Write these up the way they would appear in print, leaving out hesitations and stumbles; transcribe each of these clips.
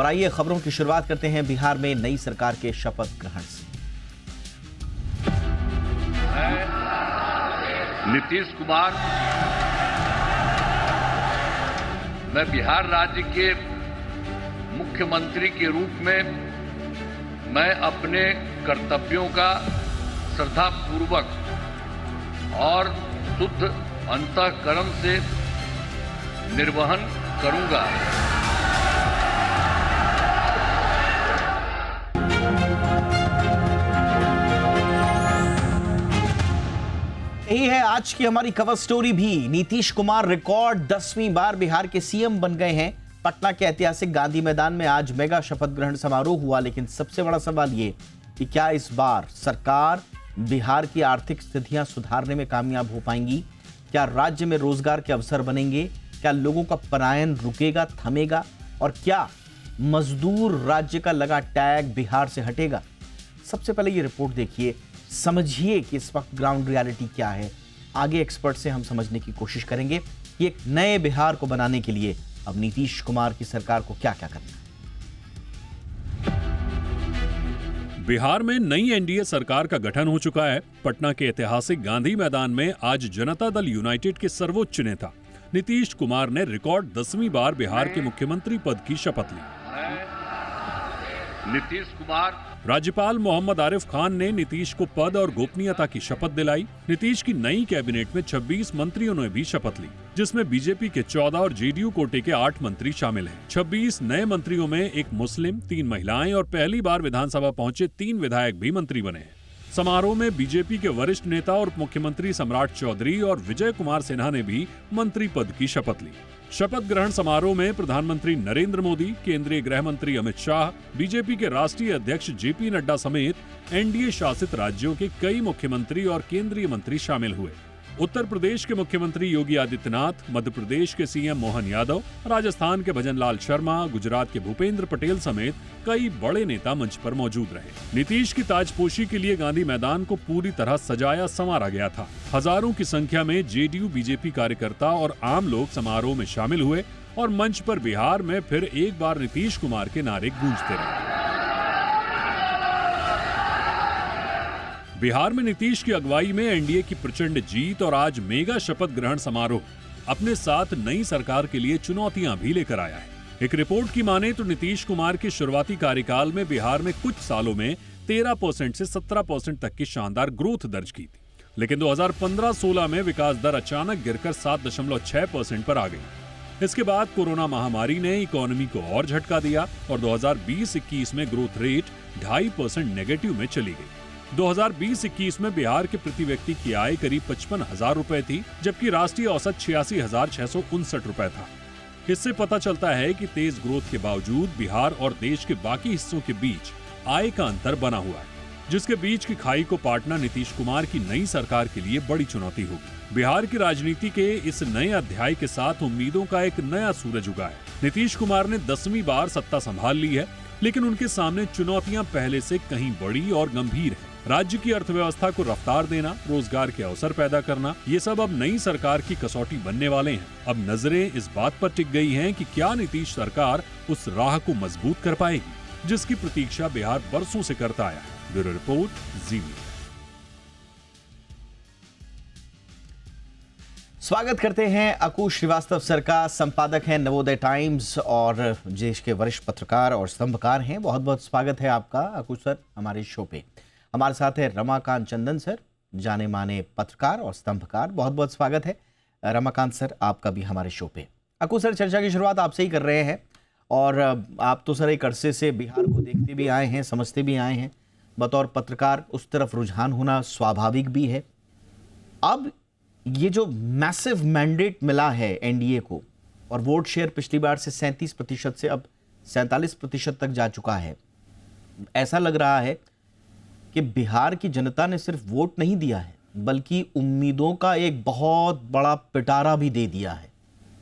और आइए खबरों की शुरुआत करते हैं बिहार में नई सरकार के शपथ ग्रहण से। नीतीश कुमार, मैं बिहार राज्य के मुख्यमंत्री के रूप में मैं अपने कर्तव्यों का श्रद्धापूर्वक और शुद्ध अंतःकरण से निर्वहन करूंगा। यही है आज की हमारी कवर स्टोरी भी। नीतीश कुमार रिकॉर्ड 10वीं बार बिहार के सीएम बन गए हैं। पटना के ऐतिहासिक गांधी मैदान में आज मेगा शपथ ग्रहण समारोह हुआ, लेकिन सबसे बड़ा सवाल ये कि क्या इस बार सरकार बिहार की आर्थिक स्थितियां सुधारने में कामयाब हो पाएंगी? क्या राज्य में रोजगार के अवसर बनेंगे? क्या लोगों का पलायन रुकेगा, थमेगा? और क्या मजदूर राज्य का लगा टैग बिहार से हटेगा? सबसे पहले ये रिपोर्ट देखिए, समझिए कि इस वक्त ग्राउंड रियलिटी क्या है। आगे एक्सपर्ट से हम समझने की कोशिश करेंगे कि एक नए बिहार को बनाने के लिए अब नीतीश कुमार की सरकार को क्या क्या करना है। बिहार में नई एनडीए सरकार का गठन हो चुका है। पटना के ऐतिहासिक गांधी मैदान में आज जनता दल यूनाइटेड के सर्वोच्च नेता नीतीश कुमार ने रिकॉर्ड 10वीं बार बिहार के मुख्यमंत्री पद की शपथ ली। नीतीश कुमार, राज्यपाल मोहम्मद आरिफ खान ने नीतीश को पद और गोपनीयता की शपथ दिलाई। नीतीश की नई कैबिनेट में 26 मंत्रियों ने भी शपथ ली, जिसमें बीजेपी के 14 और जेडीयू कोटे के 8 मंत्री शामिल हैं। 26 नए मंत्रियों में एक मुस्लिम, 3 महिलाएं और पहली बार विधानसभा पहुंचे 3 विधायक भी मंत्री बने हैं। समारोह में बीजेपी के वरिष्ठ नेता और मुख्यमंत्री सम्राट चौधरी और विजय कुमार सिन्हा ने भी मंत्री पद की शपथ ली। शपथ ग्रहण समारोह में प्रधानमंत्री नरेंद्र मोदी, केंद्रीय गृह मंत्री अमित शाह, बीजेपी के राष्ट्रीय अध्यक्ष जेपी नड्डा समेत एनडीए शासित राज्यों के कई मुख्यमंत्री और केंद्रीय मंत्री शामिल हुए। उत्तर प्रदेश के मुख्यमंत्री योगी आदित्यनाथ, मध्य प्रदेश के सीएम मोहन यादव, राजस्थान के भजनलाल शर्मा, गुजरात के भूपेंद्र पटेल समेत कई बड़े नेता मंच पर मौजूद रहे। नीतीश की ताजपोशी के लिए गांधी मैदान को पूरी तरह सजाया संवारा गया था। हजारों की संख्या में जेडीयू बीजेपी कार्यकर्ता और आम लोग समारोह में शामिल हुए और मंच पर बिहार में फिर एक बार नीतीश कुमार के नारे गूंजते रहे। बिहार में नीतीश की अगुवाई में एनडीए की प्रचंड जीत और आज मेगा शपथ ग्रहण समारोह अपने साथ नई सरकार के लिए चुनौतियां भी लेकर आया है। एक रिपोर्ट की माने तो नीतीश कुमार के शुरुआती कार्यकाल में बिहार में कुछ सालों में 13% से 17% तक की शानदार ग्रोथ दर्ज की थी, लेकिन 2015-16 में विकास दर अचानक गिरकर 7.6% पर आ गई। इसके बाद कोरोना महामारी ने इकोनॉमी को और झटका दिया और 2020-21 में ग्रोथ रेट 2.5% नेगेटिव में चली गई। 2020-21 में बिहार के प्रति व्यक्ति की आय करीब 55,000 रुपए थी, जबकि राष्ट्रीय औसत 86,659 रुपए था। इससे पता चलता है कि तेज ग्रोथ के बावजूद बिहार और देश के बाकी हिस्सों के बीच आय का अंतर बना हुआ है, जिसके बीच की खाई को पाटना नीतीश कुमार की नई सरकार के लिए बड़ी चुनौती होगी। बिहार की राजनीति के इस नए अध्याय के साथ उम्मीदों का एक नया सूरज उगा है। नीतीश कुमार ने 10वीं बार सत्ता संभाल ली है, लेकिन उनके सामने चुनौतियां पहले से कहीं बड़ी और गंभीर हैं। राज्य की अर्थव्यवस्था को रफ्तार देना, रोजगार के अवसर पैदा करना, ये सब अब नई सरकार की कसौटी बनने वाले हैं। अब नजरें इस बात पर टिक गई हैं कि क्या नीतीश सरकार उस राह को मजबूत कर पाएगी, जिसकी प्रतीक्षा बिहार बरसों से करता आया है। ब्यूरो रिपोर्ट, जी मीडिया। स्वागत करते हैं अकुश श्रीवास्तव सर का। संपादक हैं नवोदय टाइम्स और देश के वरिष्ठ पत्रकार और स्तंभकार हैं। बहुत बहुत स्वागत है आपका अकुश सर हमारे शो पे। हमारे साथ है रमाकांत चंदन सर, जाने माने पत्रकार और स्तंभकार। बहुत बहुत स्वागत है रमाकांत सर आपका भी हमारे शो पे। अकुश सर, चर्चा की शुरुआत आपसे ही कर रहे हैं और आप तो सर एक अरसे से बिहार को देखते भी आए हैं, समझते भी आए हैं। बतौर पत्रकार उस तरफ रुझान होना स्वाभाविक भी है। अब ये जो मैसिव मैंडेट मिला है एनडीए को और वोट शेयर पिछली बार से 37% से अब 47% तक जा चुका है, ऐसा लग रहा है कि बिहार की जनता ने सिर्फ वोट नहीं दिया है बल्कि उम्मीदों का एक बहुत बड़ा पिटारा भी दे दिया है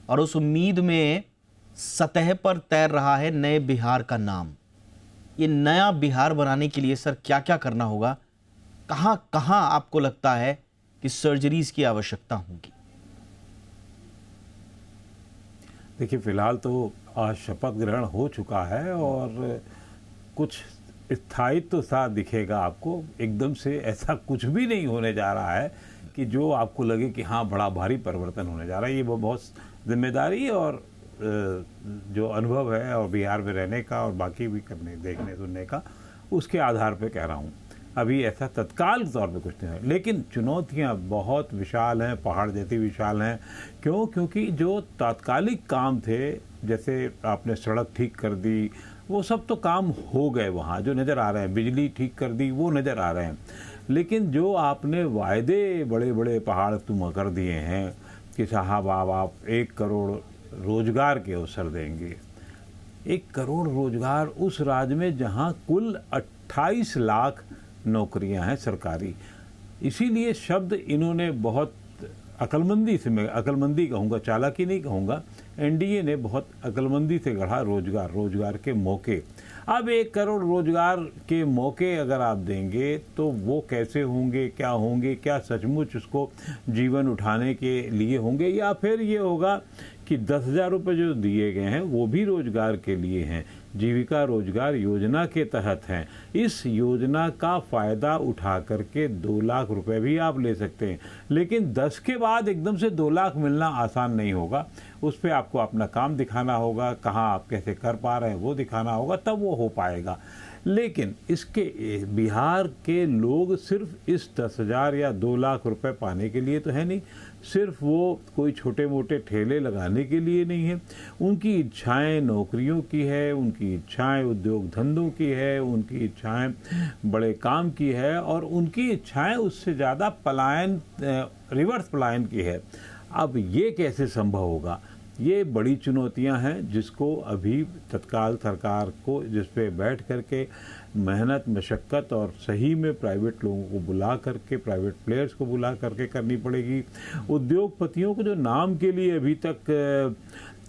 और उस उम्मीद में सतह पर तैर रहा है नए बिहार का नाम। ये नया बिहार बनाने के लिए सर क्या क्या करना होगा? कहां कहां आपको लगता है कि सर्जरीज की आवश्यकता होगी? देखिए, फिलहाल तो आज शपथ ग्रहण हो चुका है और कुछ स्थायित्व सा दिखेगा आपको। एकदम से ऐसा कुछ भी नहीं होने जा रहा है कि जो आपको लगे कि हाँ बड़ा भारी परिवर्तन होने जा रहा है। ये बहुत जिम्मेदारी और जो अनुभव है और बिहार में रहने का और बाकी भी करने देखने सुनने का, उसके आधार पे कह रहा हूँ। अभी ऐसा तत्काल तौर पे कुछ नहीं है, लेकिन चुनौतियाँ बहुत विशाल हैं, पहाड़ जैसी विशाल हैं। क्यों? क्योंकि जो तात्कालिक काम थे, जैसे आपने सड़क ठीक कर दी, वो सब तो काम हो गए वहाँ, जो नज़र आ रहे हैं। बिजली ठीक कर दी, वो नज़र आ रहे हैं। लेकिन जो आपने वायदे बड़े बड़े पहाड़ तुम कर दिए हैं कि साहब आप 1 करोड़ रोजगार के अवसर देंगे। 1 करोड़ रोजगार उस राज्य में जहाँ कुल 28 लाख नौकरियां हैं सरकारी। इसीलिए शब्द इन्होंने बहुत अक्लमंदी से, मैं अक्लमंदी कहूँगा, चालाकी नहीं कहूँगा, एनडीए ने बहुत अक्लमंदी से गढ़ा रोजगार के मौके। अब 1 करोड़ रोजगार के मौके अगर आप देंगे तो वो कैसे होंगे, क्या सचमुच उसको जीवन उठाने के लिए होंगे, या फिर ये होगा कि 10,000 रुपये जो दिए गए हैं वो भी रोजगार के लिए हैं, जीविका रोजगार योजना के तहत हैं। इस योजना का फ़ायदा उठा करके 2 लाख रुपए भी आप ले सकते हैं, लेकिन 10 के बाद एकदम से 2 लाख मिलना आसान नहीं होगा। उस पर आपको अपना काम दिखाना होगा, कहाँ आप कैसे कर पा रहे हैं वो दिखाना होगा, तब वो हो पाएगा। लेकिन इसके बिहार के लोग सिर्फ इस 10,000 या 2 लाख रुपए पाने के लिए तो है नहीं, सिर्फ वो कोई छोटे मोटे ठेले लगाने के लिए नहीं है। उनकी इच्छाएं नौकरियों की है, उनकी इच्छाएं उद्योग धंधों की है, उनकी इच्छाएं बड़े काम की है, और उनकी इच्छाएं उससे ज़्यादा पलायन, रिवर्स पलायन की है। अब ये कैसे संभव होगा? ये बड़ी चुनौतियां हैं जिसको अभी तत्काल सरकार को, जिस पे बैठ करके मेहनत मशक्क़त और सही में प्राइवेट लोगों को बुला करके, प्राइवेट प्लेयर्स को बुला करके करनी पड़ेगी। उद्योगपतियों को जो नाम के लिए अभी तक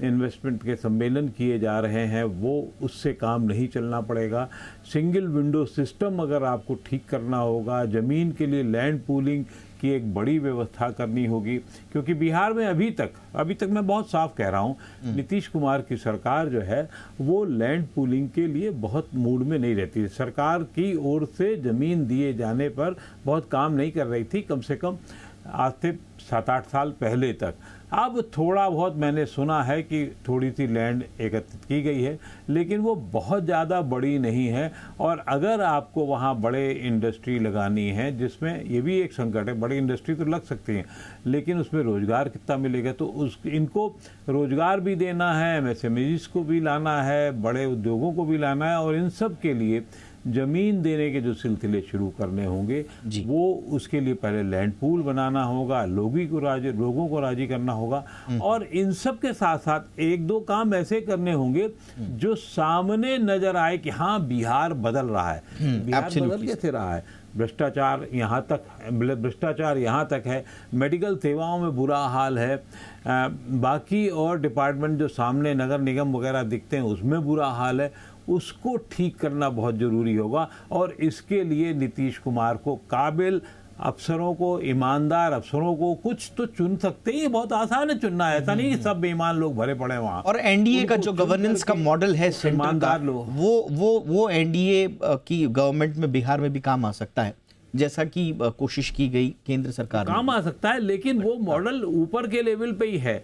इन्वेस्टमेंट के सम्मेलन किए जा रहे हैं, वो उससे काम नहीं चलना पड़ेगा। सिंगल विंडो सिस्टम अगर आपको ठीक करना होगा, ज़मीन के लिए लैंड पूलिंग की एक बड़ी व्यवस्था करनी होगी, क्योंकि बिहार में अभी तक मैं बहुत साफ कह रहा हूँ, नीतीश कुमार की सरकार जो है वो लैंड पूलिंग के लिए बहुत मूड में नहीं रहती। सरकार की ओर से ज़मीन दिए जाने पर बहुत काम नहीं कर रही थी, कम से कम आज से 7-8 साल पहले तक। अब थोड़ा बहुत मैंने सुना है कि थोड़ी सी लैंड एकत्रित की गई है, लेकिन वो बहुत ज़्यादा बड़ी नहीं है। और अगर आपको वहाँ बड़े इंडस्ट्री लगानी है, जिसमें ये भी एक संकट है, बड़ी इंडस्ट्री तो लग सकती है, लेकिन उसमें रोज़गार कितना मिलेगा? तो इनको रोज़गार भी देना है, एमएसएमईज़ को भी लाना है, बड़े उद्योगों को भी लाना है, और इन सब के लिए ज़मीन देने के जो सिलसिले शुरू करने होंगे, वो उसके लिए पहले लैंड पूल बनाना होगा, लोगों को राजी करना होगा, और इन सब के साथ साथ 1-2 काम ऐसे करने होंगे जो सामने नजर आए कि हाँ बिहार बदल रहा है। बिहार बदल कैसे रहा है? भ्रष्टाचार यहाँ तक है, मेडिकल सेवाओं में बुरा हाल है, बाकी और डिपार्टमेंट जो सामने नगर निगम वगैरह दिखते हैं उसमें बुरा हाल है। उसको ठीक करना बहुत ज़रूरी होगा, और इसके लिए नीतीश कुमार को काबिल अफसरों को, ईमानदार अफसरों को कुछ तो चुन सकते हैं। बहुत आसान है चुनना, ऐसा नहीं कि सब बेईमान लोग भरे पड़े वहाँ। और एनडीए का जो गवर्नेंस का मॉडल है सेंट्रल का, वो एनडीए की गवर्नमेंट में बिहार में भी काम आ सकता है, जैसा कि कोशिश की गई केंद्र सरकार काम आ सकता है, लेकिन वो मॉडल ऊपर के लेवल पे ही है।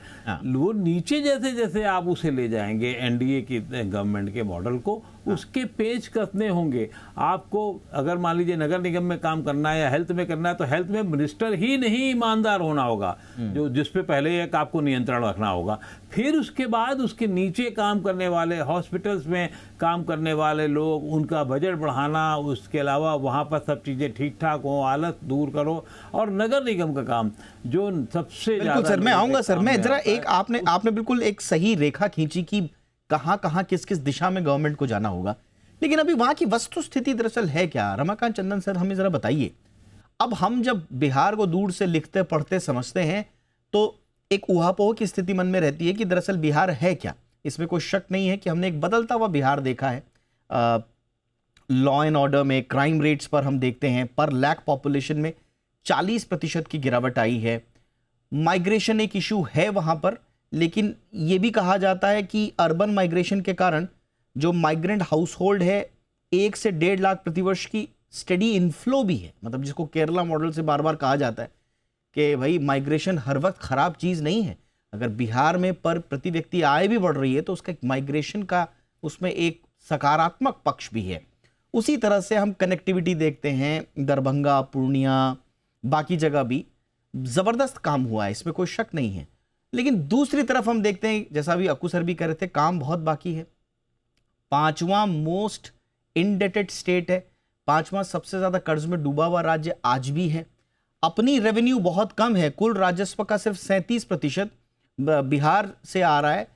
वो नीचे जैसे जैसे आप उसे ले जाएंगे एनडीए की गवर्नमेंट के मॉडल को, उसके पेच कसने होंगे। आपको अगर मान लीजिए नगर निगम में काम करना है या हेल्थ में करना है, तो हेल्थ में मिनिस्टर ही नहीं ईमानदार होना होगा, जो जिसपे पहले एक आपको नियंत्रण रखना होगा। फिर उसके बाद उसके नीचे काम करने वाले, हॉस्पिटल्स में काम करने वाले लोग, उनका बजट बढ़ाना, उसके अलावा वहाँ पर सब चीज़ें ठीक ठाक हो, आलस दूर करो, और नगर निगम का काम जो सबसे ज़्यादा। सर मैं आऊँगा सर, मैं जरा एक आपने बिल्कुल एक सही रेखा खींची कि कहां किस किस दिशा में गवर्नमेंट को जाना होगा, लेकिन अभी वहां की वस्तु स्थिति दरअसल है क्या? रमाकांत चंदन सर, हमें जरा बताइए। अब हम जब बिहार को दूर से लिखते पढ़ते समझते हैं तो एक ऊहापोह की स्थिति मन में रहती है कि दरअसल बिहार है क्या। इसमें कोई शक नहीं है कि हमने एक बदलता हुआ बिहार देखा है। लॉ एंड ऑर्डर में, क्राइम रेट्स पर हम देखते हैं, पर लैक पॉपुलेशन में 40% की गिरावट आई है। माइग्रेशन एक इशू है वहां पर, लेकिन ये भी कहा जाता है कि अर्बन माइग्रेशन के कारण जो माइग्रेंट हाउस होल्ड है 1 से 1.5 लाख प्रतिवर्ष की स्टडी इनफ्लो भी है। मतलब जिसको केरला मॉडल से बार बार कहा जाता है कि भाई माइग्रेशन हर वक्त खराब चीज़ नहीं है। अगर बिहार में पर प्रति व्यक्ति आय भी बढ़ रही है तो उसका माइग्रेशन का उसमें एक सकारात्मक पक्ष भी है। उसी तरह से हम कनेक्टिविटी देखते हैं, दरभंगा, पूर्णिया, बाकी जगह भी ज़बरदस्त काम हुआ है, इसमें कोई शक नहीं है। लेकिन दूसरी तरफ हम देखते हैं, जैसा भी अक्कू सर भी कह रहे थे, काम बहुत बाकी है। 5वां मोस्ट इंडेटेड स्टेट है, 5वां सबसे ज़्यादा कर्ज में डूबा हुआ राज्य आज भी है। अपनी रेवेन्यू बहुत कम है, कुल राजस्व का सिर्फ 37% बिहार से आ रहा है।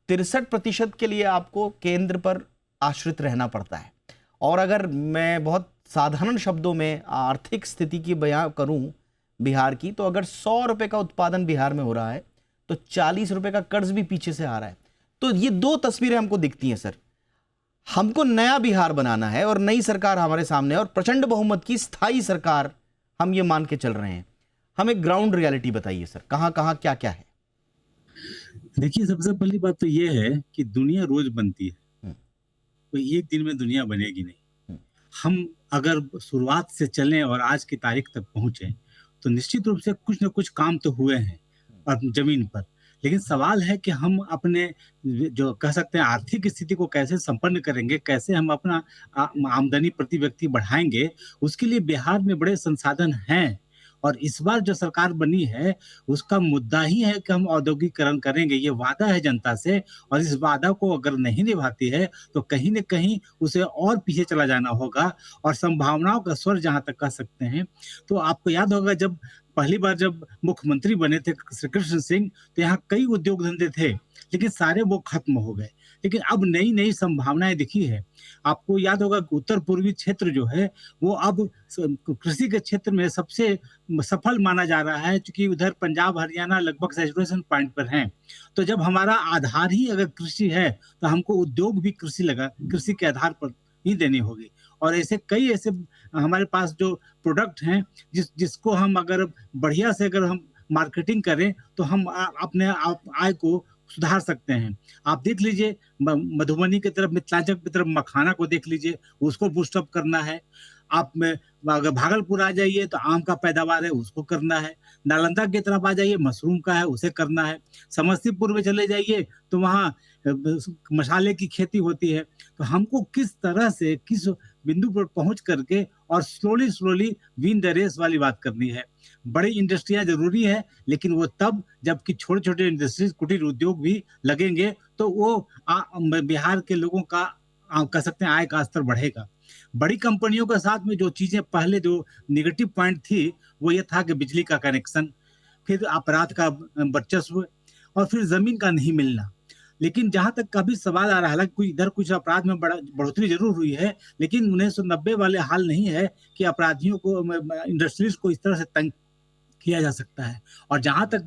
63% के लिए आपको केंद्र पर आश्रित रहना पड़ता है। और अगर मैं बहुत साधारण शब्दों में आर्थिक स्थिति की बयां करूं बिहार की, तो अगर 100 रुपए का उत्पादन बिहार में हो रहा है तो 40 रुपए का कर्ज भी पीछे से आ रहा है। तो ये 2 तस्वीरें हमको दिखती हैं सर। हमको नया बिहार बनाना है और नई सरकार हमारे सामने है और प्रचंड बहुमत की स्थायी सरकार हम ये मान के चल रहे हैं। हमें ग्राउंड रियलिटी बताइए सर, कहां कहां क्या क्या है। देखिए, सबसे पहली बात तो ये है कि दुनिया रोज बनती है, कोई एक दिन में दुनिया बनेगी नहीं। हम अगर शुरुआत से चलें और आज की तारीख तक पहुंचे तो निश्चित रूप से कुछ न कुछ काम तो हुए हैं और जमीन पर। लेकिन सवाल है कि हम अपने जो कह सकते हैं आर्थिक स्थिति को कैसे संपन्न करेंगे, कैसे हम अपना आमदनी प्रति व्यक्ति बढ़ाएंगे। उसके लिए बिहार में बड़े संसाधन हैं और इस बार जो सरकार बनी है उसका मुद्दा ही है कि हम औद्योगिकरण करेंगे। ये वादा है जनता से और इस वादा को अगर नहीं निभाती है तो कहीं न कहीं उसे और पीछे चला जाना होगा। और संभावनाओं का स्वर जहां तक कह सकते हैं, तो आपको याद होगा जब पहली बार जब मुख्यमंत्री बने थे श्री कृष्ण सिंह, तो यहाँ कई उद्योग धंधे थे लेकिन सारे वो खत्म हो गए। लेकिन अब नई नई संभावनाएं दिखी है। आपको याद होगा कि उत्तर पूर्वी क्षेत्र जो है वो अब कृषि के क्षेत्र में सबसे सफल माना जा रहा है, क्योंकि उधर पंजाब हरियाणा लगभग सैचुरेशन पॉइंट पर हैं। तो जब हमारा आधार ही अगर कृषि है तो हमको उद्योग भी कृषि के आधार पर ही देनी होगी। और ऐसे कई ऐसे हमारे पास जो प्रोडक्ट हैं जिसको हम अगर बढ़िया से अगर हम मार्केटिंग करें तो हम अपने आय को सुधार सकते हैं। आप देख लीजिए मधुबनी की तरफ, मिथिलांचल की तरफ मखाना को देख लीजिए, उसको बूस्टअप करना है। आप में अगर भागलपुर आ जाइए तो आम का पैदावार है, उसको करना है। नालंदा की तरफ आ जाइए, मशरूम का है, उसे करना है। समस्तीपुर में चले जाइए तो वहाँ मसाले की खेती होती है। तो हमको किस तरह से किस बिंदु पर पहुंच करके और स्लोली विन द रेस वाली बात करनी है। बड़ी इंडस्ट्रियां जरूरी है, लेकिन वो तब जबकि छोटे छोटे इंडस्ट्रीज, कुटीर उद्योग भी लगेंगे तो वो बिहार के लोगों का कह सकते हैं आय का स्तर बढ़ेगा। बड़ी कंपनियों के साथ में जो चीजें पहले जो निगेटिव पॉइंट थी वो ये था कि बिजली का कनेक्शन, फिर अपराध का वर्चस्व और फिर जमीन का नहीं मिलना। लेकिन जहां तक कभी सवाल आ रहा है, हालांकि इधर कुछ अपराध में बढ़ोतरी जरूर हुई है, लेकिन 1990 वाले हाल नहीं है कि अपराधियों को, इंडस्ट्रीज को इस तरह से तंग किया जा सकता है। और जहां तक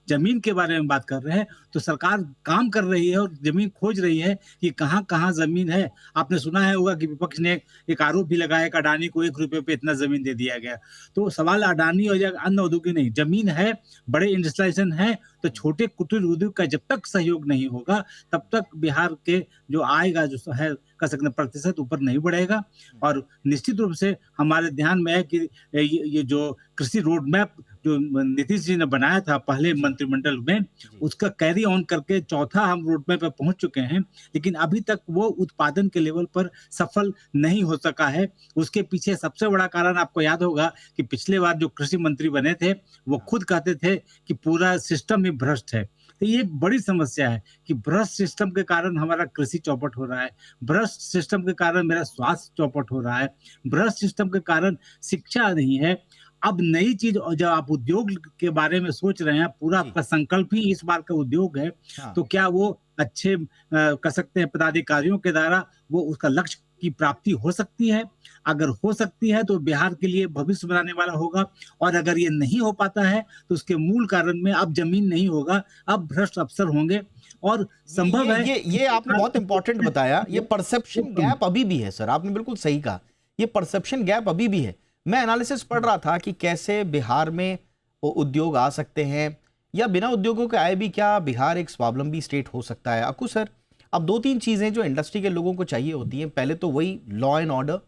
जमीन के बारे में बात कर रहे हैं तो सरकार काम कर रही है और जमीन खोज रही है कि कहां कहां जमीन है। आपने सुना है होगा कि विपक्ष ने एक आरोप भी लगाया कि अडानी को 1 रुपए पे इतना जमीन दे दिया गया। तो सवाल अडानी और अन्य उद्योग नहीं, जमीन है, बड़े इंडस्ट्रियलाइजेशन है, तो छोटे कुटीर उद्योग का जब तक सहयोग नहीं होगा तब तक बिहार के जो आएगा जो है कह सकते प्रतिशत ऊपर नहीं बढ़ेगा। और निश्चित रूप से हमारे ध्यान में है कि ये जो कृषि रोड मैप जो नीतीश जी ने बनाया था पहले मंत्रिमंडल में, उसका कैरी ऑन करके चौथा हम रोड मैप पर पहुंच चुके हैं, लेकिन अभी तक वो उत्पादन के लेवल पर सफल नहीं हो सका है। उसके पीछे सबसे बड़ा कारण आपको याद होगा कि पिछले बार जो कृषि मंत्री बने थे वो खुद कहते थे कि पूरा सिस्टम ही भ्रष्ट है। तो ये एक बड़ी समस्या है कि भ्रष्ट सिस्टम के कारण हमारा कृषि चौपट हो रहा है, भ्रष्ट सिस्टम के कारण मेरा स्वास्थ्य चौपट हो रहा है, भ्रष्ट सिस्टम के कारण शिक्षा नहीं है। अब नई चीज, जब आप उद्योग के बारे में सोच रहे हैं, पूरा आपका संकल्प ही इस बार का उद्योग है, तो क्या वो अच्छे कह सकते हैं पदाधिकारियों के द्वारा वो उसका लक्ष्य की प्राप्ति हो सकती है? अगर हो सकती है तो बिहार के लिए भविष्य बनाने वाला होगा। और अगर ये नहीं हो पाता है तो उसके मूल कारण में अब जमीन नहीं होगा, अब भ्रष्ट अफसर होंगे। और संभव है ये आपने बहुत इंपॉर्टेंट बताया, ये परसेप्शन गैप अभी भी है सर, आपने बिल्कुल सही कहा, ये परसेप्शन गैप अभी भी है। मैं एनालिसिस पढ़ रहा था कि कैसे बिहार में उद्योग आ सकते हैं, या बिना उद्योगों के आए भी क्या बिहार एक स्वावलंबी स्टेट हो सकता है? अक्कू सर, अब 2-3 चीज़ें जो इंडस्ट्री के लोगों को चाहिए होती हैं, पहले तो वही लॉ एंड ऑर्डर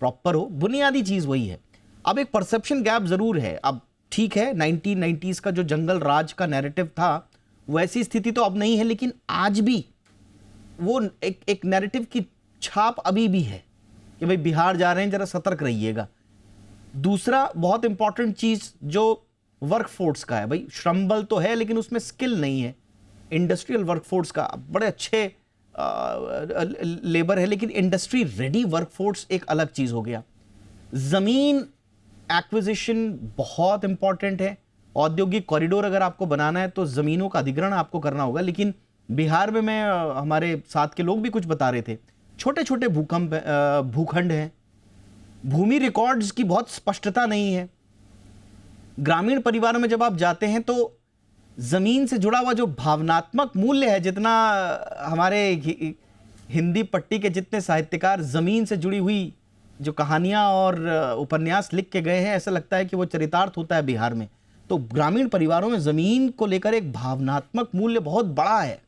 प्रॉपर हो, बुनियादी चीज़ वही है। अब एक परसेप्शन गैप ज़रूर है। अब ठीक है, 1990s का जो जंगल राज का नैरेटिव था, वैसी स्थिति तो अब नहीं है, लेकिन आज भी वो एक नैरेटिव की छाप अभी भी है कि भाई बिहार जा रहे हैं, जरा सतर्क रहिएगा। दूसरा बहुत इंपॉर्टेंट चीज़ जो वर्कफोर्स का है, भाई श्रम बल तो है लेकिन उसमें स्किल नहीं है। इंडस्ट्रियल वर्कफोर्स का बड़े अच्छे लेबर है, लेकिन इंडस्ट्री रेडी वर्कफोर्स एक अलग चीज़ हो गया। ज़मीन एक्विजिशन बहुत इंपॉर्टेंट है। औद्योगिक कॉरिडोर अगर आपको बनाना है तो ज़मीनों का अधिग्रहण आपको करना होगा, लेकिन बिहार में मैं हमारे साथ के लोग भी कुछ बता रहे थे, छोटे छोटे भूखंड हैं, भूमि रिकॉर्ड्स की बहुत स्पष्टता नहीं है। ग्रामीण परिवारों में जब आप जाते हैं तो जमीन से जुड़ा हुआ जो भावनात्मक मूल्य है, जितना हमारे हिंदी पट्टी के जितने साहित्यकार जमीन से जुड़ी हुई जो कहानियां और उपन्यास लिख के गए हैं, ऐसा लगता है कि वो चरितार्थ होता है बिहार में। तो ग्रामीण परिवारों में जमीन को लेकर एक भावनात्मक मूल्य बहुत बड़ा है,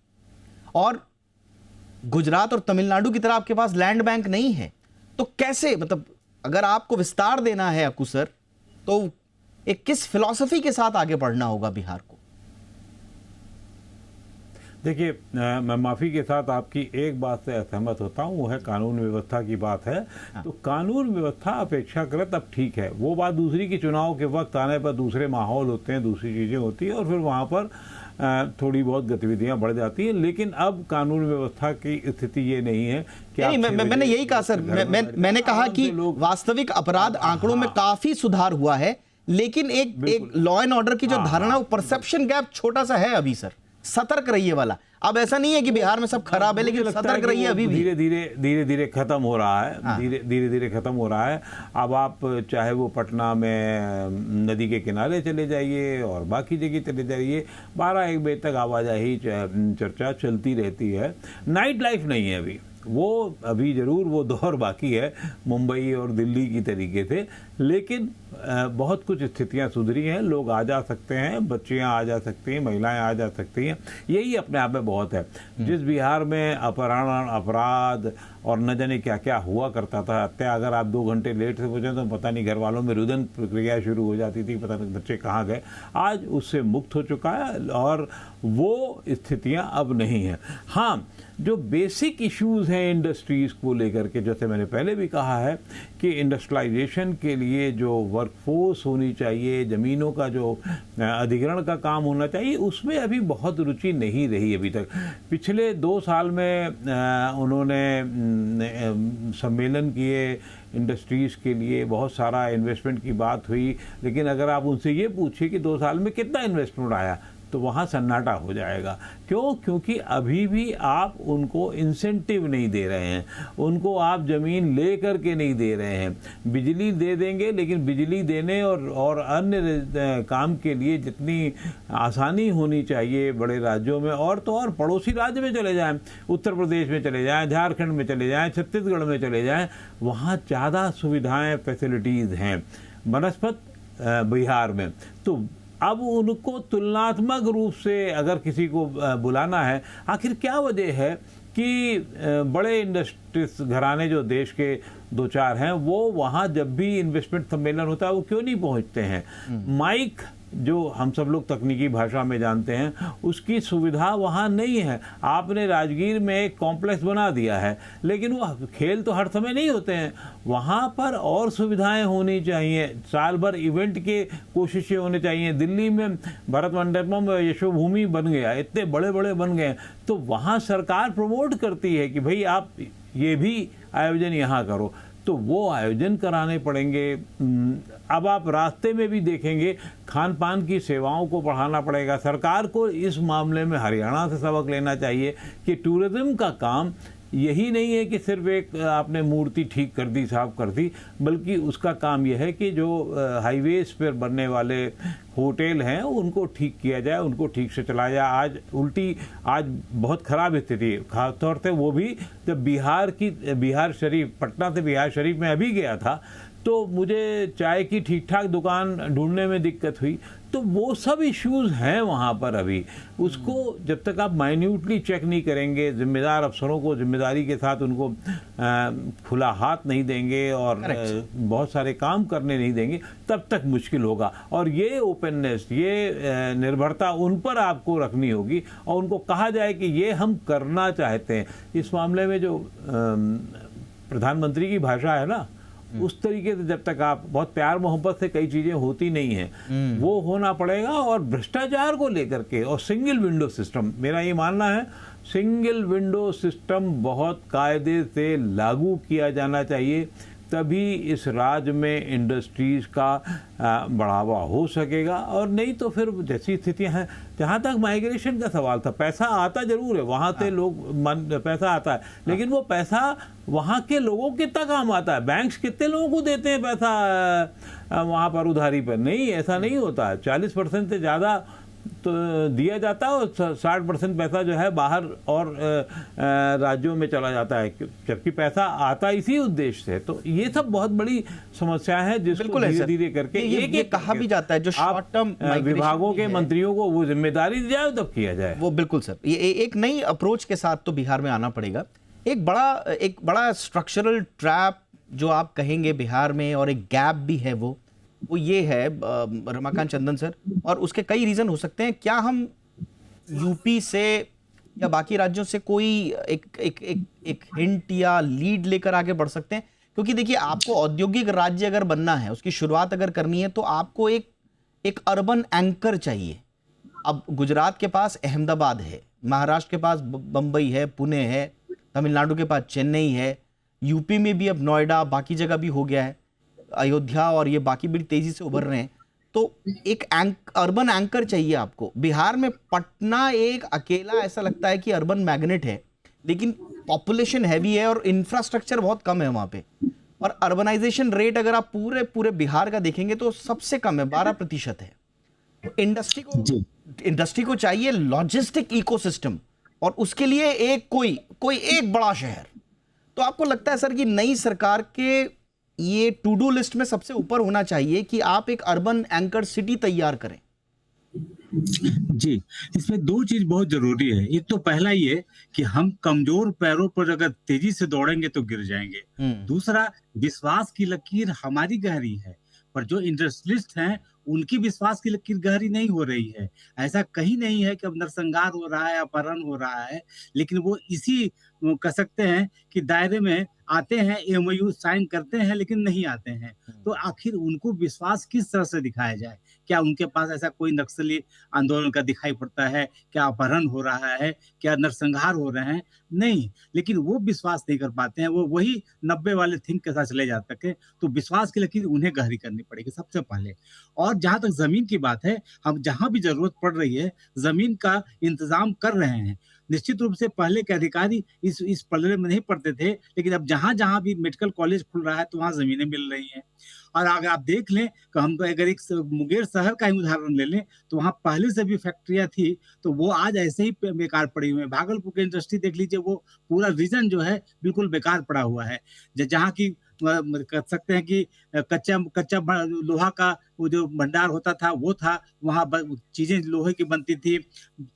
और गुजरात और तमिलनाडु की तरह आपके पास लैंड बैंक नहीं है। तो कैसे, मतलब अगर आपको विस्तार देना है अक्कू सर, तो एक किस फिलॉसफी के साथ आगे बढ़ना होगा बिहार को? देखिए, मैं माफ़ी के साथ आपकी एक बात से असहमत होता हूँ, वो है कानून व्यवस्था की बात है। तो कानून व्यवस्था अपेक्षाकृत अब ठीक है। वो बात दूसरी कि चुनाव के वक्त आने पर दूसरे माहौल होते हैं, दूसरी चीज़ें होती हैं, और फिर वहाँ पर थोड़ी बहुत गतिविधियां बढ़ जाती हैं। लेकिन अब कानून व्यवस्था की स्थिति ये नहीं है कि मैंने यही कहा सर, मैंने कहा कि वास्तविक अपराध आंकड़ों में काफी सुधार हुआ है, लेकिन एक लॉ एंड ऑर्डर की जो धारणा, वो परसेप्शन गैप छोटा सा है अभी सर। सतर्क रहिए वाला। अब ऐसा नहीं है कि बिहार में सब खराब है, लेकिन सतर्क रहिए अभी भी। धीरे धीरे खत्म हो रहा है, धीरे धीरे खत्म हो रहा है। अब आप चाहे वो पटना में नदी के किनारे चले जाइए और बाकी जगह चले जाइए, 12-1 बजे तक आवाजाही चर्चा चलती रहती है। नाइट लाइफ नहीं है अभी, वो अभी जरूर वो दौर बाकी है मुंबई और दिल्ली की तरीके से, लेकिन बहुत कुछ स्थितियां सुधरी हैं। लोग आ जा सकते हैं, बच्चियां आ जा सकती हैं, महिलाएं आ जा सकती हैं, यही अपने आप में बहुत है। जिस बिहार में अपहरण, अपराध और न जाने क्या क्या हुआ करता था, हत्या, अगर आप 2 घंटे लेट से पहुंचे तो पता नहीं घर वालों में रुदन प्रक्रिया शुरू हो जाती थी, पता नहीं बच्चे कहाँ गए। आज उससे मुक्त हो चुका है और वो स्थितियां अब नहीं हैं। हाँ, जो बेसिक इश्यूज हैं इंडस्ट्रीज को लेकर के, जैसे मैंने पहले भी कहा है कि इंडस्ट्रियलाइजेशन के लिए जो वर्कफोर्स होनी चाहिए, ज़मीनों का जो अधिग्रहण का काम होना चाहिए, उसमें अभी बहुत रुचि नहीं रही अभी तक। पिछले 2 साल में उन्होंने सम्मेलन किए इंडस्ट्रीज़ के लिए, बहुत सारा इन्वेस्टमेंट की बात हुई, लेकिन अगर आप उनसे ये पूछिए कि 2 साल में कितना इन्वेस्टमेंट आया, तो वहाँ सन्नाटा हो जाएगा। क्यों? क्योंकि अभी भी आप उनको इंसेंटिव नहीं दे रहे हैं, उनको आप ज़मीन ले कर के नहीं दे रहे हैं। बिजली दे देंगे, लेकिन बिजली देने और अन्य काम के लिए जितनी आसानी होनी चाहिए बड़े राज्यों में, और तो और पड़ोसी राज्य में चले जाएं, उत्तर प्रदेश में चले जाएं, झारखंड में चले जाएं, छत्तीसगढ़ में चले जाएं, वहाँ ज़्यादा सुविधाएँ, फैसिलिटीज़ हैं बनस्पत बिहार में। तो अब उनको तुलनात्मक रूप से अगर किसी को बुलाना है, आखिर क्या वजह है कि बड़े इंडस्ट्रीज घराने जो देश के 2-4 हैं, वो वहाँ जब भी इन्वेस्टमेंट सम्मेलन होता है वो क्यों नहीं पहुँचते हैं? माइक जो हम सब लोग तकनीकी भाषा में जानते हैं, उसकी सुविधा वहाँ नहीं है। आपने राजगीर में एक कॉम्प्लेक्स बना दिया है, लेकिन वो खेल तो हर समय नहीं होते हैं, वहाँ पर और सुविधाएं होनी चाहिए। साल भर इवेंट के कोशिशें होनी चाहिए। दिल्ली में भरत मंडपम, यशोभूमि बन गया, इतने बड़े बड़े बन गए, तो वहाँ सरकार प्रमोट करती है कि भाई आप ये भी आयोजन यहाँ करो, तो वो आयोजन कराने पड़ेंगे। अब आप रास्ते में भी देखेंगे, खान पान की सेवाओं को बढ़ाना पड़ेगा। सरकार को इस मामले में हरियाणा से सबक लेना चाहिए कि टूरिज्म का काम यही नहीं है कि सिर्फ एक आपने मूर्ति ठीक कर दी, साफ कर दी, बल्कि उसका काम यह है कि जो हाईवेज पर बनने वाले होटल हैं उनको ठीक किया जाए, उनको ठीक से चलाया जाए। आज बहुत ख़राब स्थिति है, खासतौर से वो भी जब बिहार शरीफ, पटना से बिहार शरीफ में अभी गया था, तो मुझे चाय की ठीक ठाक दुकान ढूंढने में दिक्कत हुई। तो वो सब इश्यूज हैं वहाँ पर अभी। उसको जब तक आप माइन्यूटली चेक नहीं करेंगे, जिम्मेदार अफसरों को जिम्मेदारी के साथ उनको खुला हाथ नहीं देंगे और बहुत सारे काम करने नहीं देंगे, तब तक मुश्किल होगा। और ये ओपननेस, ये निर्भरता उन पर आपको रखनी होगी और उनको कहा जाए कि ये हम करना चाहते हैं। इस मामले में जो प्रधानमंत्री की भाषा है ना, उस तरीके से जब तक आप बहुत प्यार मोहब्बत से कई चीजें होती नहीं हैं, वो होना पड़ेगा। और भ्रष्टाचार को लेकर के और सिंगल विंडो सिस्टम, मेरा ये मानना है सिंगल विंडो सिस्टम बहुत कायदे से लागू किया जाना चाहिए, तभी इस राज्य में इंडस्ट्रीज का बढ़ावा हो सकेगा। और नहीं तो फिर जैसी स्थितियां हैं, जहां तक माइग्रेशन का सवाल था, पैसा आता जरूर है वहां से, पैसा आता है, लेकिन वो पैसा वहां के लोगों कितना काम आता है? बैंक्स कितने लोगों को देते हैं पैसा वहां पर उधारी पर? नहीं, ऐसा नहीं होता है। 40% से ज्यादा तो दिया जाता है और 60% पैसा जो है बाहर और राज्यों में चला जाता है, जबकि पैसा आता इसी उद्देश्य से। तो ये सब बहुत बड़ी समस्या है जिसको धीरे धीरे करके ये कहा भी जाता है जो शॉर्ट टर्म विभागों के मंत्रियों को वो जिम्मेदारी दी जाए तब किया जाए। वो बिल्कुल सर, ये एक नई अप्रोच के साथ तो बिहार में आना पड़ेगा। एक बड़ा स्ट्रक्चरल ट्रैप जो आप कहेंगे बिहार में, और एक गैप भी है, वो ये है रमाकांत चंदन सर, और उसके कई रीजन हो सकते हैं। क्या हम यूपी से या बाकी राज्यों से कोई एक हिंट या लीड लेकर आगे बढ़ सकते हैं? क्योंकि देखिए, आपको औद्योगिक राज्य अगर बनना है, उसकी शुरुआत अगर करनी है, तो आपको एक अर्बन एंकर चाहिए। अब गुजरात के पास अहमदाबाद है, महाराष्ट्र के पास बंबई है, पुणे है, तमिलनाडु के पास चेन्नई है, यूपी में भी अब नोएडा, बाकी जगह भी हो गया है, अयोध्या, और ये बाकी बड़ी तेजी से उभर रहे हैं। तो एक अर्बन एंकर चाहिए आपको। बिहार में पटना एक अकेला ऐसा लगता है कि अर्बन मैग्नेट है, लेकिन पॉपुलेशन हैवी है और इंफ्रास्ट्रक्चर बहुत कम है वहां पे, और अर्बनाइजेशन रेट अगर आप पूरे बिहार का देखेंगे तो सबसे कम है, 12% है। तो इंडस्ट्री को चाहिए लॉजिस्टिक इकोसिस्टम, और उसके लिए कोई एक बड़ा शहर। तो आपको लगता है सर कि नई सरकार के ये टू डू लिस्ट में सबसे ऊपर होना चाहिए कि आप एक अर्बन एंकर सिटी तैयार करें? जी, इसमें दो चीज बहुत जरूरी है। एक तो पहला ये कि हम कमजोर पैरों पर अगर तेजी से दौड़ेंगे तो गिर जाएंगे। दूसरा, विश्वास की लकीर हमारी गहरी है, पर जो इंडस्ट्रियलिस्ट हैं उनकी विश्वास की लकीर गहरी नहीं हो रही है। ऐसा कहीं नहीं है कि अब नरसंहार हो रहा है, अपहरण हो रहा है, लेकिन वो इसी कह सकते हैं कि दायरे में आते हैं, एमओयू साइन करते हैं, लेकिन नहीं आते हैं। तो आखिर उनको विश्वास किस तरह से दिखाया जाए? क्या उनके पास ऐसा कोई नक्सली आंदोलन का दिखाई पड़ता है? क्या अपहरण हो रहा है? क्या नरसंहार हो रहे हैं? नहीं, लेकिन वो विश्वास नहीं कर पाते हैं। वो वही 90 वाले थिंक के साथ चले जाते हैं। तो विश्वास की लकीर उन्हें गहरी करनी पड़ेगी सबसे पहले। और जहां तक जमीन की बात है, हम जहां भी जरूरत पड़ रही है जमीन का इंतजाम कर रहे हैं। निश्चित रूप से पहले के अधिकारी इस पल्ले में नहीं पड़ते थे, लेकिन अब जहां जहां भी मेडिकल कॉलेज खुल रहा है तो वहां जमीनें मिल रही हैं। और अगर आप देख लें कि हम अगर एक मुंगेर शहर का ही उदाहरण ले लें, तो वहां पहले से भी फैक्ट्रियां थी, तो वो आज ऐसे ही बेकार पड़ी हुई है। भागलपुर की इंडस्ट्री देख लीजिए, वो पूरा रीजन जो है बिल्कुल बेकार पड़ा हुआ है। जहाँ की कह सकते हैं कि कच्चा लोहा का वो जो भंडार होता था वो था, वहाँ चीजें लोहे की बनती थी,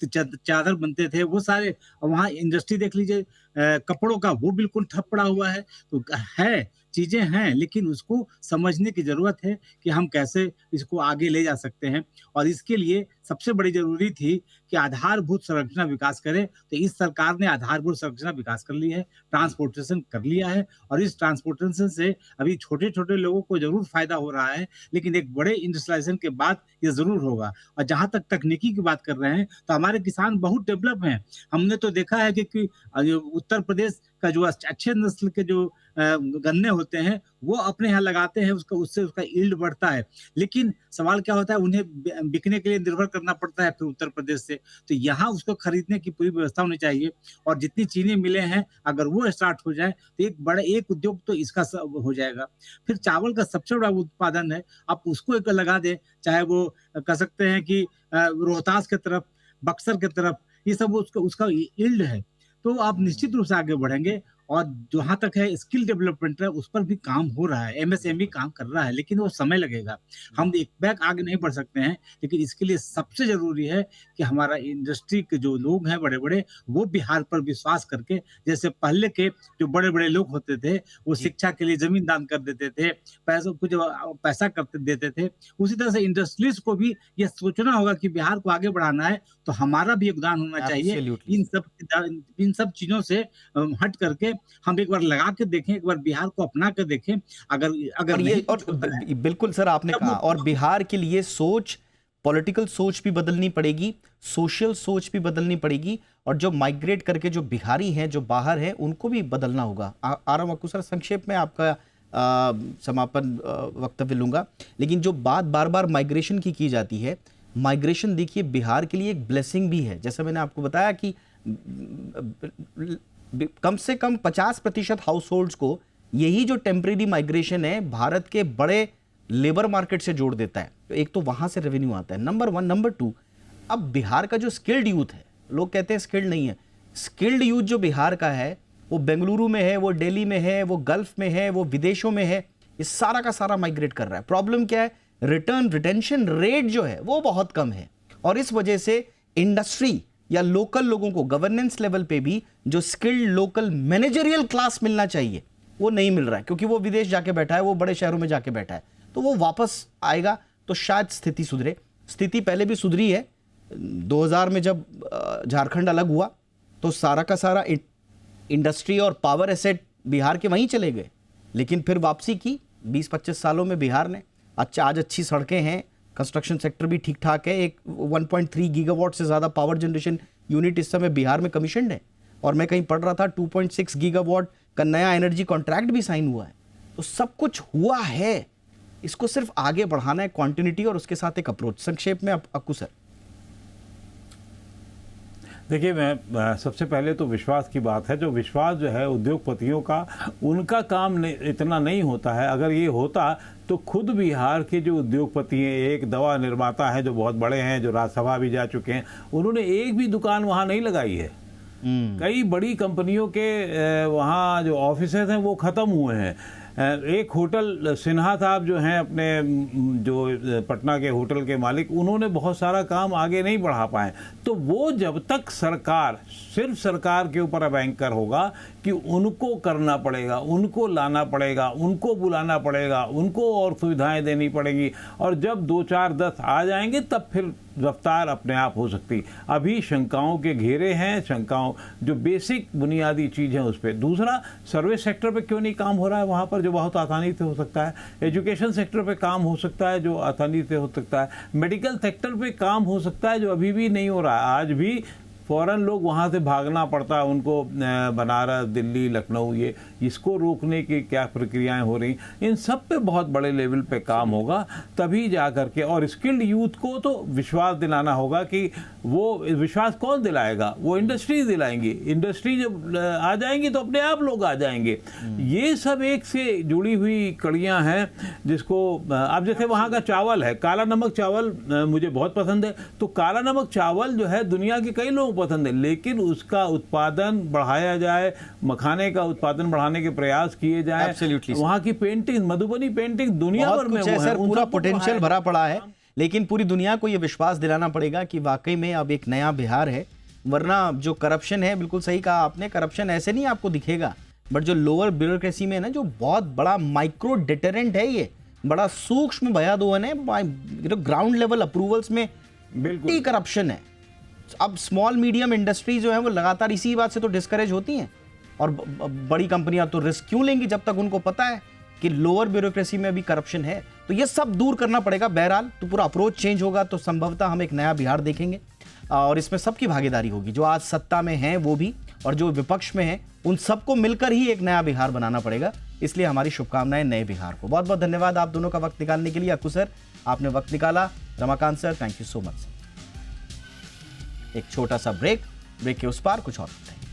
चादर बनते थे, वो सारे वहाँ इंडस्ट्री देख लीजिए, कपड़ों का वो बिल्कुल ठप पड़ा हुआ है। तो है, चीजें हैं, लेकिन उसको समझने की जरूरत है कि हम कैसे इसको आगे ले जा सकते हैं। और इसके लिए सबसे बड़ी जरूरी थी कि आधारभूत संरचना विकास करें। तो इस सरकार ने आधारभूत संरचना विकास कर ली है, ट्रांसपोर्टेशन कर लिया है, और इस ट्रांसपोर्टेशन से अभी छोटे छोटे लोगों को जरूर फायदा हो रहा है, लेकिन एक बड़े इंडस्ट्रियलाइजेशन के बाद ये जरूर होगा। और जहां तक तकनीकी की बात कर रहे हैं, तो हमारे किसान बहुत डेवलप हैं। हमने तो देखा है कि उत्तर प्रदेश का जो अच्छे नस्ल के जो गन्ने होते हैं वो अपने यहाँ लगाते हैं, उससे उसका यील्ड बढ़ता है। लेकिन सवाल क्या होता है, उन्हें बिकने के लिए निर्भर करना पड़ता है फिर उत्तर प्रदेश से। तो यहाँ उसको खरीदने की पूरी व्यवस्था होनी चाहिए। और जितनी चीनी मिले हैं, अगर वो स्टार्ट हो जाए तो एक उद्योग तो इसका हो जाएगा। फिर चावल का सबसे बड़ा उत्पादन है, आप उसको एक लगा दें, चाहे वो कह सकते हैं कि रोहतास की तरफ, बक्सर की तरफ, ये सब उसका यील्ड है। तो आप निश्चित रूप से आगे बढ़ेंगे। और जहाँ तक है स्किल डेवलपमेंट है उस पर भी काम हो रहा है, एमएसएमई काम कर रहा है, लेकिन वो समय लगेगा। हम एक बैग आगे नहीं बढ़ सकते हैं, लेकिन इसके लिए सबसे जरूरी है कि हमारा इंडस्ट्री के जो लोग हैं बड़े बड़े, वो बिहार पर विश्वास करके, जैसे पहले के जो बड़े बड़े लोग होते थे वो शिक्षा के लिए जमीन दान कर देते थे, पैसा करते देते थे, उसी तरह से इंडस्ट्रीज को भी ये सोचना होगा कि बिहार को आगे बढ़ाना है तो हमारा भी योगदान होना चाहिए। Absolutely. इन सब चीजों से हट करके हम एक बार लगा के देखें, एक बार बिहार को अपना के देखें। अगर अगर और नहीं ये कुछ होता है, बिल्कुल सर आपने तब कहा, वो- और बिहार के लिए सोच, पॉलिटिकल सोच भी बदलनी पड़ेगी, सोशल सोच भी बदलनी पड़ेगी, और जो माइग्रेट करके जो बिहारी हैं, जो बाहर हैं, उनको भी बदलना होगा। आराम अक्कू सर, संक्षेप में आपका समापन वक्तव्य लूंगा, लेकिन जो बात बार बार माइग्रेशन की जाती है, माइग्रेशन देखिए बिहार के लिए एक ब्लेसिंग भी है। जैसा मैंने आपको बताया कि कम से कम 50% हाउस होल्ड्स को यही जो टेम्परेरी माइग्रेशन है भारत के बड़े लेबर मार्केट से जोड़ देता है। तो एक तो वहां से रेवेन्यू आता है, नंबर 1। नंबर 2, अब बिहार का जो स्किल्ड यूथ है, लोग कहते हैं स्किल्ड नहीं है, स्किल्ड यूथ जो बिहार का है वो बेंगलुरु में है, वो दिल्ली में है, वो गल्फ में है, वो विदेशों में है, ये सारा का सारा माइग्रेट कर रहा है। प्रॉब्लम क्या है? रिटेंशन रेट जो है वो बहुत कम है, और इस वजह से इंडस्ट्री या लोकल लोगों को गवर्नेंस लेवल पे भी जो स्किल्ड लोकल मैनेजरियल क्लास मिलना चाहिए वो नहीं मिल रहा है, क्योंकि वो विदेश जाके बैठा है, वो बड़े शहरों में जाके बैठा है। तो वो वापस आएगा तो शायद स्थिति सुधरे। स्थिति पहले भी सुधरी है। 2000 में जब झारखंड अलग हुआ तो सारा का सारा इंडस्ट्री और पावर एसेट बिहार के वहीं चले गए, लेकिन फिर वापसी की 20-25 सालों में बिहार ने। अच्छा, आज अच्छी सड़कें हैं, कंस्ट्रक्शन सेक्टर भी ठीक ठाक है, एक 1.3 गीगावाट से ज़्यादा पावर जनरेशन यूनिट इस समय बिहार में कमीशनड है, और मैं कहीं पढ़ रहा था 2.6 गीगावाट का नया एनर्जी कॉन्ट्रैक्ट भी साइन हुआ है। तो सब कुछ हुआ है, इसको सिर्फ आगे बढ़ाना है, क्वांटिटी और उसके साथ एक अप्रोच। संक्षेप में अक्कू सर। देखिए, मैं सबसे पहले तो विश्वास की बात है। जो विश्वास जो है उद्योगपतियों का, उनका काम इतना नहीं होता है। अगर ये होता तो खुद बिहार के जो उद्योगपति हैं, एक दवा निर्माता है जो बहुत बड़े हैं, जो राज्यसभा भी जा चुके हैं, उन्होंने एक भी दुकान वहाँ नहीं लगाई है। कई बड़ी कंपनियों के वहाँ जो ऑफिसेज हैं वो ख़त्म हुए हैं। एक होटल सिन्हा साहब जो हैं अपने जो पटना के होटल के मालिक, उन्होंने बहुत सारा काम आगे नहीं बढ़ा पाए। तो वो जब तक सरकार, सिर्फ सरकार के ऊपर अब एंकर होगा कि उनको करना पड़ेगा, उनको लाना पड़ेगा, उनको बुलाना पड़ेगा, उनको और सुविधाएं देनी पड़ेंगी, और जब 2, 4, 10 आ जाएंगे तब फिर रफ्तार अपने आप हो सकती। अभी शंकाओं के घेरे हैं, शंकाओं जो बेसिक बुनियादी चीज़ है उस पर। दूसरा, सर्विस सेक्टर पे क्यों नहीं काम हो रहा है वहाँ पर, जो बहुत आसानी से हो सकता है। एजुकेशन सेक्टर पे काम हो सकता है, जो आसानी से हो सकता है। मेडिकल सेक्टर पे काम हो सकता है, जो अभी भी नहीं हो रहा है। आज भी फौरन लोग वहाँ से भागना पड़ता है उनको, बनारस, दिल्ली, लखनऊ। ये इसको रोकने की क्या प्रक्रियाएं हो रही, इन सब पे बहुत बड़े लेवल पे काम होगा, तभी जा करके। और स्किल्ड यूथ को तो विश्वास दिलाना होगा कि वो विश्वास कौन दिलाएगा? वो इंडस्ट्री दिलाएंगी। इंडस्ट्री जब आ जाएंगी तो अपने आप लोग आ जाएंगे। ये सब एक से जुड़ी हुई कड़ियाँ हैं, जिसको अब जैसे वहाँ का चावल है, काला नमक चावल मुझे बहुत पसंद है। तो काला नमक चावल जो है दुनिया के कई लोगों पसंद है, लेकिन उसका उत्पादन बढ़ाया जाए, मखाने का उत्पादन बढ़ाने के प्रयास किए जाए। वहाँ की पेंटिंग, मधुबनी पेंटिंग दुनिया भर में वो है, पूरा पोटेंशियल भरा पड़ा है, लेकिन पूरी दुनिया को ये विश्वास दिलाना पड़ेगा कि वाकई में अब एक नया बिहार है। वरना जो करप्शन है, बिल्कुल सही कहा आपने, करप्शन ऐसे नहीं आपको दिखेगा, बट जो लोअर ब्यूरोक्रेसी में ना, जो बहुत बड़ा माइक्रो डिटरेंट है, ये बड़ा सूक्ष्म भयादोहन है। ग्राउंड लेवल अप्रूवल्स में बिल्कुल करप्शन है। अब स्मॉल मीडियम इंडस्ट्री जो है वो लगातार इसी बात से तो डिस्करेज होती हैं, और बड़ी कंपनियां तो रिस्क क्यों लेंगी जब तक उनको पता है कि लोअर ब्यूरोक्रेसी में भी करप्शन है। तो ये सब दूर करना पड़ेगा। बहरहाल, तो पूरा अप्रोच चेंज होगा तो संभवतः हम एक नया बिहार देखेंगे, और इसमें सबकी भागीदारी होगी, जो आज सत्ता में हैं वो भी और जो विपक्ष में हैं, उन सबको मिलकर ही एक नया बिहार बनाना पड़ेगा। इसलिए हमारी शुभकामनाएं नए बिहार को। बहुत बहुत धन्यवाद आप दोनों का वक्त निकालने के लिए। अक्कू सर, आपने वक्त निकाला। Ramakant sir, thank you so much. एक छोटा सा ब्रेक के उस पार कुछ और बताएंगे।